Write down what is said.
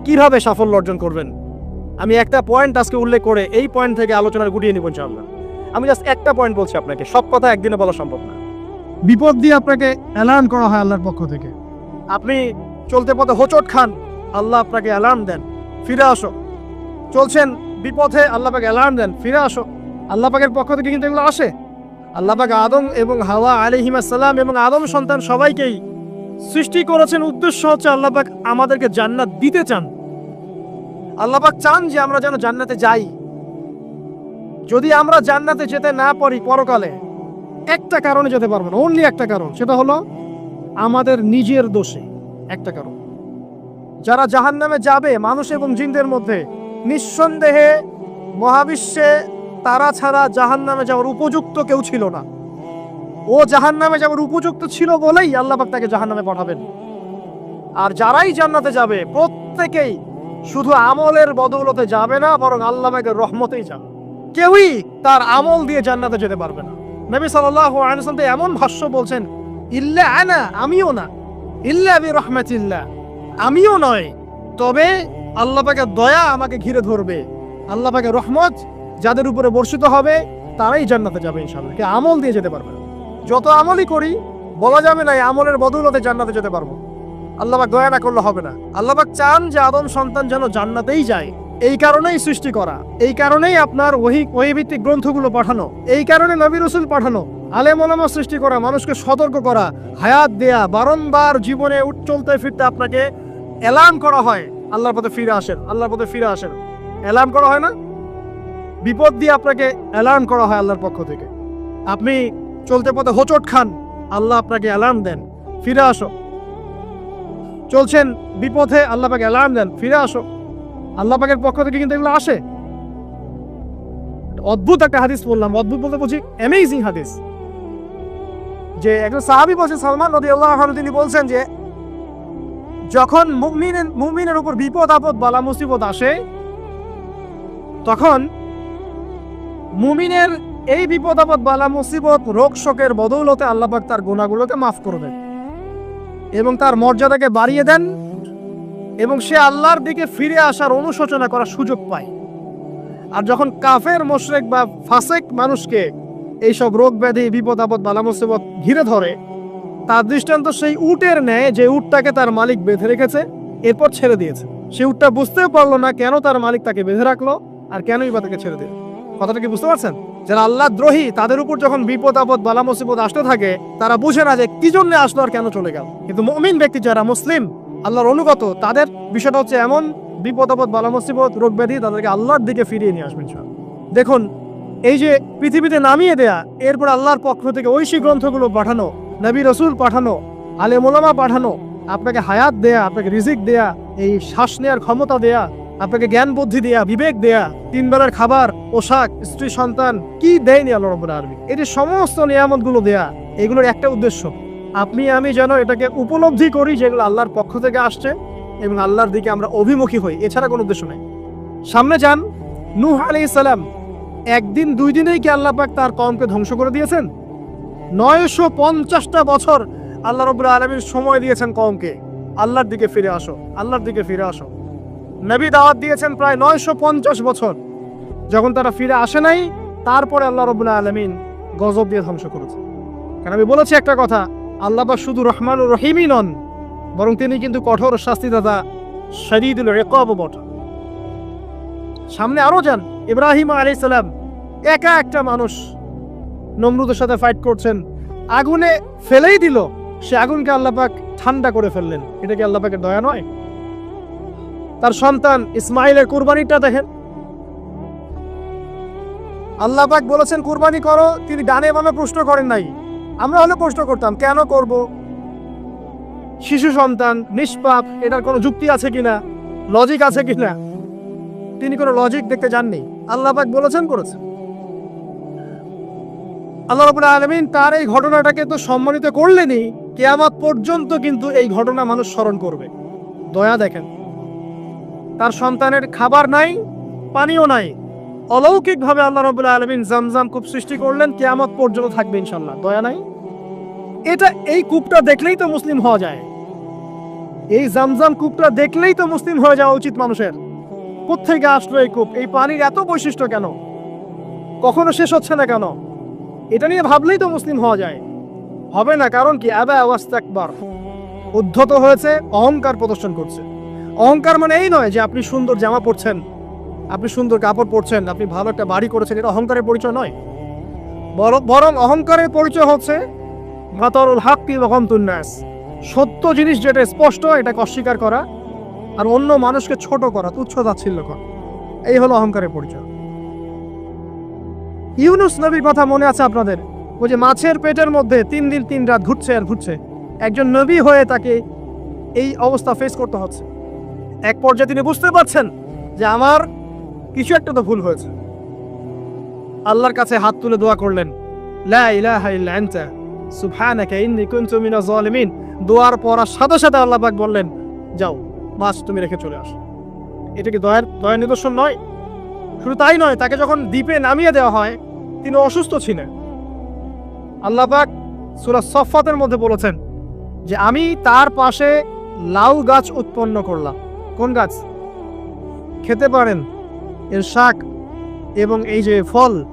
কিভাবে সাফল্য অর্জন করবেন। আমি একটা পয়েন্ট আজকে উল্লেখ করে এই পয়েন্ট থেকে আলোচনার গুটিয়ে নিব ইনশাআল্লাহ। আমি জাস্ট একটা পয়েন্ট বলছি আপনাকে, সব কথা একদিনে বলা সম্ভব না। বিপদ দিয়ে আপনাকে অ্যালার্ম করা হয় আল্লাহর পক্ষ থেকে। আপনি চলতে পথে হোঁচট খান, আল্লাহ আপনাকে অ্যালার্ম দেন, ফিরে আসো। চলছেন বিপথে, আল্লাহ পাক অ্যালার্ম দেন, ফিরে আসো। আল্লাহ পাকের পক্ষ থেকে কিন্তু এগুলো আসে। আল্লাহ পাক আদম এবং হাওয়া আলাইহিস সালাম এবং আদম সন্তান সবাইকেই সৃষ্টি করেছেন, উদ্দেশ্য হচ্ছে আল্লাহ পাক আমাদেরকে জান্নাত দিতে চান। আল্লাহ পাক চান যে আমরা যেন জান্নাতে যাই। যদি আমরা জান্নাতে যেতে না পারি পরকালে, একটা কারণে যেতে পারবো না, অনলি একটা কারণ, সেটা হলো আমাদের নিজের দোষে। একটা কারণ, যারা জাহান্নামে যাবে মানুষ এবং জিনদের মধ্যে, নিঃসন্দেহে মহাবিশ্বে তারা ছাড়া জাহান্নামে যাওয়ার উপযুক্ত কেউ ছিল না। ও জাহান্নামে যাওয়ার উপযুক্ত ছিল বলেই আল্লাহ পাক তাকে জাহান্নামে পাঠাবেন। আর যারাই জান্নাতে যাবে প্রত্যেকেই শুধু আমলের বদৌলতে যাবে না, বরং আল্লাহ পাকের রহমতেই যাবে। কেউই তার আমল দিয়ে জান্নাতে যেতে পারবে না। নবী সাল্লাল্লাহু আলাইহি ওয়াসাল্লাম এমন ভাষ্য বলছেন, ইল্লা আনা, আমিও না, ইল্লা বিরহমাতিল্লাহ, আমিও নয়, তবে আল্লাহ পাকের দয়া আমাকে ঘিরে ধরবে। আল্লাহ পাকের রহমত যাদের উপরে বর্ষিত হবে তারাই জান্নাতে যাবে ইনশাআল্লাহ। কে আমল দিয়ে যেতে পারবে না। যত আমলই করি বলা যাবে না এই আমলের বদৌলতে জান্নাতে যেতে পারবো। আল্লাহ পাক দয়া না করলে হবে না। আল্লাহ পাক চান যে আদম সন্তান যেন জান্নাতেই যায়। এই কারণেই সৃষ্টি করা, এই কারণেই আপনার ওহীভিত্তিক গ্রন্থগুলো পাঠানো, এই কারণে নবী রাসূল পাঠানো, আলেম ওলামা সৃষ্টি করা, মানুষকে সতর্ক করা, হায়াত দেয়া, বারংবার জীবনে চলতে ফিরতে আপনাকে অ্যালার্ম করা হয়, আল্লাহর পথে ফিরে আসেন, আল্লাহর পথে ফিরে আসেন। অ্যালার্ম করা হয় না? বিপদ দিয়ে আপনাকে অ্যালার্ম করা হয় আল্লাহর পক্ষ থেকে। আপনি চলতে পথে হোঁচট খান, আল্লাহ আপনাকে অ্যালার্ম দেন, ফিরে আসো। চলছেন বিপথে, আল্লাহ পাক অ্যালার্ম দেন, ফিরে আসো। আল্লাহ পাকের পক্ষ থেকে কিন্তু এগুলো আসে। অদ্ভুত একটা হাদিস বললাম, অদ্ভুত বলতে বলছি অ্যামেজিং হাদিস, যে একজন সাহাবী বলছেন, সালমান রাদিয়াল্লাহু আনহু, তিনি বলছেন যে যখন মুমিনের উপর বিপদ আপদ বালা মুসিবত আসে, তখন মুমিনের এই বিপদ আপদ বালা মুসিবত রোগ শোকের বদৌলতে আল্লাহ পাক তার গুনাহগুলোকে মাফ করে দেন এবং তার মর্যাদাকে বাড়িয়ে দেন, এবং সে আল্লাহর দিকে ফিরে আসার অনুশোচনা করার সুযোগ পায়। আর যখন কাফের মুশরিক বা ফাসিক মানুষকে এইসব রোগ ব্যাধি বিপদ আপদ বালা মুসিবত ঘিরে ধরে, তার দৃষ্টান্ত সেই উটের ন্যায় যে উটটাকে তার মালিক বেঁধে রেখেছে, এরপর ছেড়ে দিয়েছে। সে উটটা বুঝতেও পারলো না কেন তার মালিক তাকে বেঁধে রাখলো আর কেনই বা তাকে ছেড়ে দিল। কথাটা কি বুঝতে পারছেন? যারা আল্লাহ দ্রোহী, তাদের উপর যখন বিপদ আপদ বালা মুসিবত আসতে থাকে, তারা বুঝে না যে কি জন্য আসলো আর কেন চলে গেল। কিন্তু মুমিন ব্যক্তি যারা মুসলিম, আল্লাহর অনুগত, তাদের বিষয়টা হচ্ছে এমন বিপদ আপদ বালা মুসিবত রোগ ব্যাধি তাদেরকে আল্লাহর দিকে ফিরিয়ে নিয়ে আসবেন। দেখুন, এই যে পৃথিবীতে নামিয়ে দেয়া, এরপর আল্লাহর পক্ষ থেকে ঐশী গ্রন্থগুলো পাঠানো, নবী রাসূল পাঠানো, আলেম ওলামা পাঠানো, আপনাকে হায়াত দেয়া, আপনাকে রিজিক দেয়া, এই শ্বাস নেওয়ার ক্ষমতা দেয়া, আপনাকে জ্ঞান বুদ্ধি দেয়া, বিবেক দেয়া, 3 বেলার খাবার, পোশাক, স্ত্রী সন্তান, কি দেয়নি আল্লাহ রাব্বুল আলামিন। এই যে সমস্ত নিয়ামতগুলো দেয়া, এগুলোর একটা উদ্দেশ্য, আপনি আমি যেন এটাকে উপলব্ধি করি যেগুলো আল্লাহর পক্ষ থেকে আসছে এবং আল্লাহর দিকে আমরা অভিমুখী হই, এছাড়া কোনো উদ্দেশ্য নেই। সামনে যান, নূহ আলাইহিস সালাম, একদিন 2 দিনেই কি আল্লাহ পাক তার কওমকে ধ্বংস করে দিয়েছেন? 950টা বছর আল্লাহ রাব্বুল আলামিন সময় দিয়েছেন কওমকে, আল্লাহর দিকে ফিরে আসো, আল্লাহর দিকে ফিরে আসো। নবী দাওয়াত দিয়েছেন প্রায় 950 বছর। যখন তারা ফিরে আসে নাই, তারপরে আল্লাহ রাব্বুল আলামিন গজব দিয়ে ধ্বংস করেছে। কারণ আমি বলেছি একটা কথা, আল্লাহ পাক শুধু রহমানুর রহিমই নন, বরং তিনি কিন্তু কঠোর শাস্তিদাতা, শদীদুল ইকাবও বটে। সামনে আরো যান, ইব্রাহিম আলাইহিস সালাম, একা একটা মানুষ নমরুদের সাথে ফাইট করছেন, আগুনে ফেলেই দিল, সে আগুনকে আল্লাহ পাক ঠান্ডা করে ফেললেন। এটা কি আল্লাহ পাকের দয়া নয়? তার সন্তান ইসমাইলের কুরবানিটা দেখেন, আল্লাহ পাক বলেছেন কুরবানি করো, তিনি ডানে বামে প্রশ্ন করেন নাই। আমরা হলে প্রশ্ন করতাম, কেন করব? শিশু সন্তান, নিষ্পাপ, এটার কোনো যুক্তি আছে কিনা, লজিক আছে কিনা? তিনি কোনো লজিক দেখতে যাননি, আল্লাহ পাক বলেছেন, করেছেন। আল্লাহ রাব্বুল আলামিন তার এই ঘটনাটাকে তো সম্মানিত করলেনই, কিয়ামত পর্যন্ত কিন্তু এই ঘটনা মানুষ স্মরণ করবে। দয়া দেখেন, তার সন্তানের খাবার নাই, পানিও নাই, অলৌকিকভাবে আল্লাহ রাব্বুল আলামিন জামজাম কূপ সৃষ্টি করলেন, কিয়ামত পর্যন্ত থাকবে ইনশাআল্লাহ। দয়া নাই? এটা, এই কূপটা দেখলেই তো মুসলিম হওয়া যায়। এই জামজাম কূপটা দেখলেই তো মুসলিম হয়ে যাওয়া উচিত মানুষের। কোত্থেকে আসলো এই কূপ? এই পানির এত বৈশিষ্ট্য কেন? কখনো শেষ হচ্ছে না কেন? এটা নিয়ে ভাবলেই তো মুসলিম হওয়া যায়। হবে না, কারণ কি? আবা ওয়াস্তাকবার, উদ্ধত হয়েছে, অহংকার প্রদর্শন করছে। অহংকার মানে এই নয় যে আপনি সুন্দর জামা পরছেন, আপনি সুন্দর কাপড় পরছেন, আপনি ভালো একটা বাড়ি করেছেন, এটা অহংকারের পরিচয় নয়। বরং অহংকারের পরিচয় হচ্ছে বাতারুল হাক্কি ওয়া গামতুন নাস, সত্য জিনিস যেটা স্পষ্ট এটাকে অস্বীকার করা, আর অন্য মানুষকে ছোট করা, তুচ্ছ তাচ্ছিল্য করা, এই হলো অহংকারের পরিচয়। ইউনুস নবীর কথা মনে আছে আপনাদের? ওই যে মাছের পেটের মধ্যে 3 দিন 3 রাত ঘুরছে আর ঘুরছে, একজন নবী হয়ে তাকে এই অবস্থা ফেস করতে হচ্ছে। এক পর্যায়ে তিনি বুঝতে পারছেন যে আমার কিছু একটা তো ভুল হয়েছে। আল্লাহর কাছে হাত তুলে দোয়া করলেন, লা ইলাহা ইল্লা আনতা সুবহানাকা ইন্নী কুনতু মিনাজ জালিমিন। দোয়ার পড়ার সাথে সাথে আল্লাহ পাক বললেন, যাও মাছ তুমি রেখে চলে আসো। এটা কি দয়ার নিদর্শন নয়? শুধু তাই নয়, তাকে যখন দ্বীপে নামিয়ে দেওয়া হয় তিনি অসুস্থ ছিলেন। আল্লাহ পাক সূরা সফফাতের মধ্যে বলেছেন যে আমি তার পাশে লাউ গাছ উৎপন্ন করলাম। কোন গাছ? খেতে পারেন, এর শাক এবং এই যে ফল